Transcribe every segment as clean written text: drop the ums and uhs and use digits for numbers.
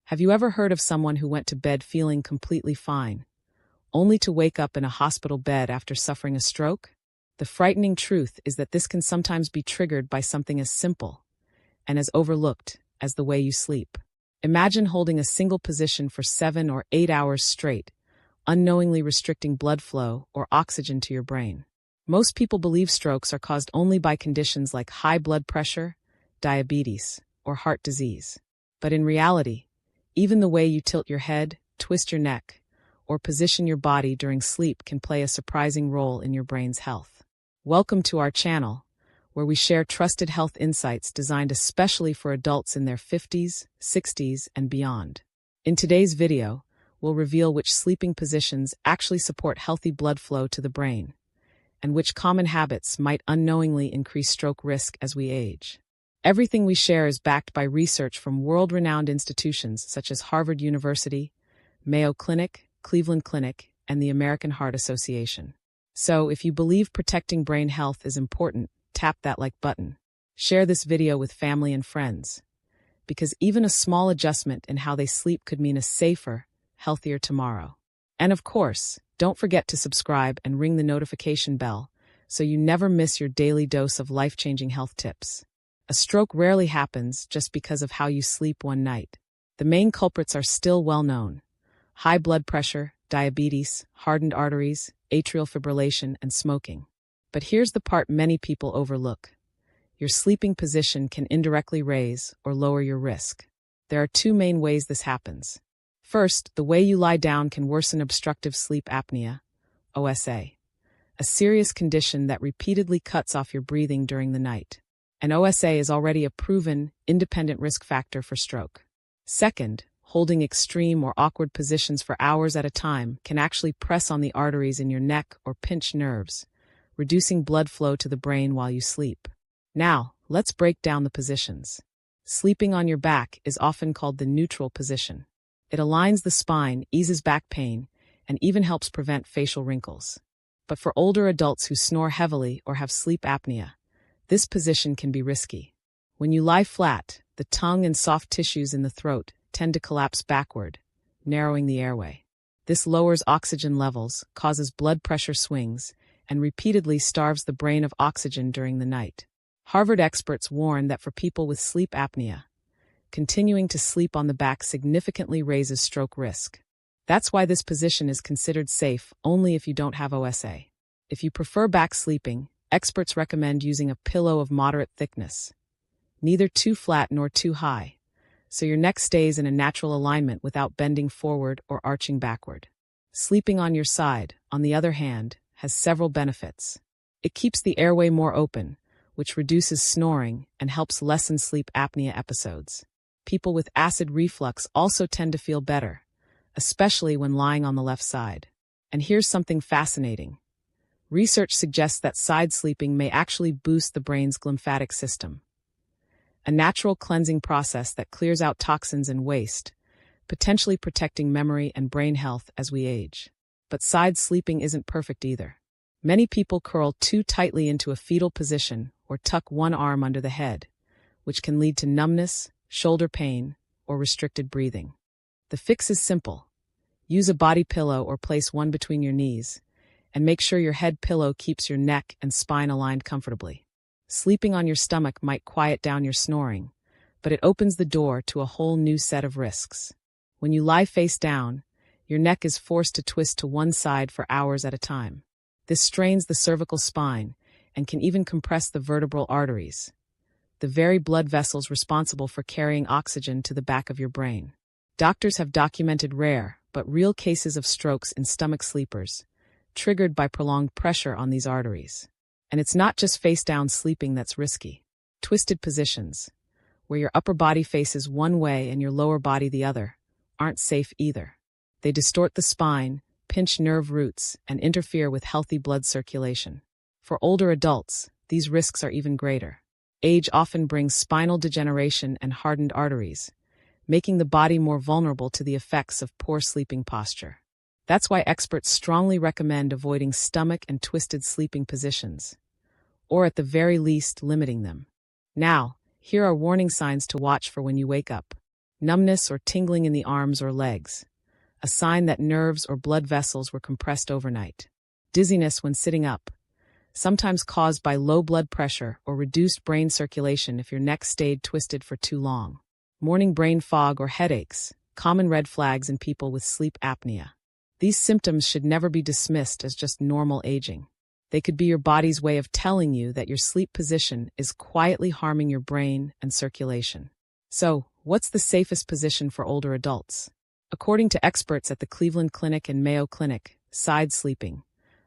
Have you ever heard of someone who went to bed feeling completely fine, only to wake up in a hospital bed after suffering a stroke? The frightening truth is that this can sometimes be triggered by something as simple and as overlooked as the way you sleep. Imagine holding a single position for 7 or 8 hours straight, unknowingly restricting blood flow or oxygen to your brain. Most people believe strokes are caused only by conditions like high blood pressure, diabetes, or heart disease. But in reality, even the way you tilt your head, twist your neck, or position your body during sleep can play a surprising role in your brain's health. Welcome to our channel, where we share trusted health insights designed especially for adults in their 50s, 60s, and beyond. In today's video, we'll reveal which sleeping positions actually support healthy blood flow to the brain, and which common habits might unknowingly increase stroke risk as we age. Everything we share is backed by research from world-renowned institutions such as Harvard University, Mayo Clinic, Cleveland Clinic, and the American Heart Association. So, if you believe protecting brain health is important, tap that like button. Share this video with family and friends, because even a small adjustment in how they sleep could mean a safer, healthier tomorrow. And of course, don't forget to subscribe and ring the notification bell so you never miss your daily dose of life-changing health tips. A stroke rarely happens just because of how you sleep one night. The main culprits are still well known: high blood pressure, diabetes, hardened arteries, atrial fibrillation, and smoking. But here's the part many people overlook. Your sleeping position can indirectly raise or lower your risk. There are two main ways this happens. First, the way you lie down can worsen obstructive sleep apnea, OSA, a serious condition that repeatedly cuts off your breathing during the night. And OSA is already a proven, independent risk factor for stroke. Second, holding extreme or awkward positions for hours at a time can actually press on the arteries in your neck or pinch nerves, reducing blood flow to the brain while you sleep. Now, let's break down the positions. Sleeping on your back is often called the neutral position. It aligns the spine, eases back pain, and even helps prevent facial wrinkles. But for older adults who snore heavily or have sleep apnea, this position can be risky. When you lie flat, the tongue and soft tissues in the throat tend to collapse backward, narrowing the airway. This lowers oxygen levels, causes blood pressure swings, and repeatedly starves the brain of oxygen during the night. Harvard experts warn that for people with sleep apnea, continuing to sleep on the back significantly raises stroke risk. That's why this position is considered safe only if you don't have OSA. If you prefer back sleeping, experts recommend using a pillow of moderate thickness, neither too flat nor too high, so your neck stays in a natural alignment without bending forward or arching backward. Sleeping on your side, on the other hand, has several benefits. It keeps the airway more open, which reduces snoring and helps lessen sleep apnea episodes. People with acid reflux also tend to feel better, especially when lying on the left side. And here's something fascinating. Research suggests that side sleeping may actually boost the brain's glymphatic system, a natural cleansing process that clears out toxins and waste, potentially protecting memory and brain health as we age. But side sleeping isn't perfect either. Many people curl too tightly into a fetal position or tuck one arm under the head, which can lead to numbness, shoulder pain, or restricted breathing. The fix is simple. Use a body pillow or place one between your knees, and make sure your head pillow keeps your neck and spine aligned comfortably. Sleeping on your stomach might quiet down your snoring, but it opens the door to a whole new set of risks. When you lie face down, your neck is forced to twist to one side for hours at a time. This strains the cervical spine and can even compress the vertebral arteries, the very blood vessels responsible for carrying oxygen to the back of your brain. Doctors have documented rare but real cases of strokes in stomach sleepers, triggered by prolonged pressure on these arteries. And it's not just face-down sleeping that's risky. Twisted positions, where your upper body faces one way and your lower body the other, aren't safe either. They distort the spine, pinch nerve roots, and interfere with healthy blood circulation. For older adults, these risks are even greater. Age often brings spinal degeneration and hardened arteries, making the body more vulnerable to the effects of poor sleeping posture. That's why experts strongly recommend avoiding stomach and twisted sleeping positions, or at the very least limiting them. Now, here are warning signs to watch for when you wake up. numbness or tingling in the arms or legs, a sign that nerves or blood vessels were compressed overnight. Dizziness when sitting up, sometimes caused by low blood pressure or reduced brain circulation if your neck stayed twisted for too long. Morning brain fog or headaches, common red flags in people with sleep apnea. These symptoms should never be dismissed as just normal aging. They could be your body's way of telling you that your sleep position is quietly harming your brain and circulation. So, what's the safest position for older adults? According to experts at the Cleveland Clinic and Mayo Clinic, side sleeping,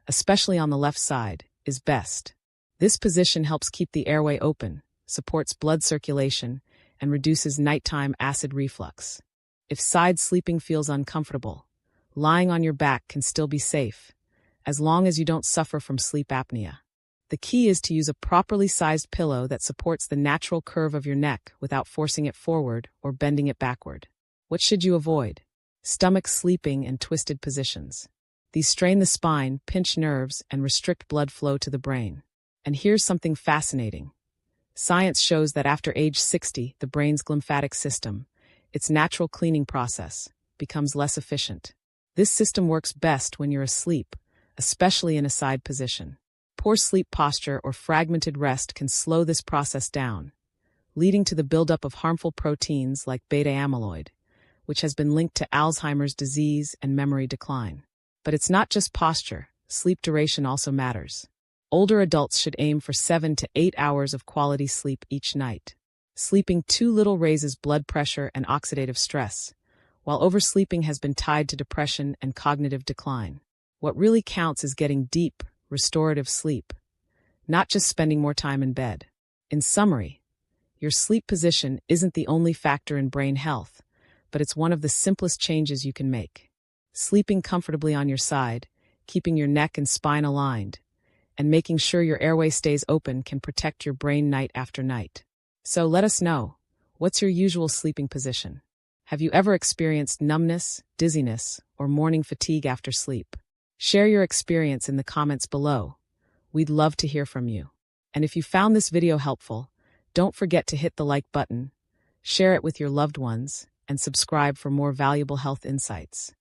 especially on the left side, is best. This position helps keep the airway open, supports blood circulation, and reduces nighttime acid reflux. If side sleeping feels uncomfortable, lying on your back can still be safe, as long as you don't suffer from sleep apnea. The key is to use a properly sized pillow that supports the natural curve of your neck without forcing it forward or bending it backward. What should you avoid? Stomach sleeping and twisted positions. These strain the spine, pinch nerves, and restrict blood flow to the brain. And here's something fascinating. Science shows that after age 60, the brain's glymphatic system, its natural cleaning process, becomes less efficient. This system works best when you're asleep, especially in a side position. Poor sleep posture or fragmented rest can slow this process down, leading to the buildup of harmful proteins like beta amyloid, which has been linked to Alzheimer's disease and memory decline. But it's not just posture, sleep duration also matters. Older adults should aim for 7 to 8 hours of quality sleep each night. Sleeping too little raises blood pressure and oxidative stress, while oversleeping has been tied to depression and cognitive decline. What really counts is getting deep, restorative sleep, not just spending more time in bed. In summary, your sleep position isn't the only factor in brain health, but it's one of the simplest changes you can make. Sleeping comfortably on your side, keeping your neck and spine aligned, and making sure your airway stays open can protect your brain night after night. So let us know, what's your usual sleeping position? Have you ever experienced numbness, dizziness, or morning fatigue after sleep? Share your experience in the comments below. We'd love to hear from you. And if you found this video helpful, don't forget to hit the like button, share it with your loved ones, and subscribe for more valuable health insights.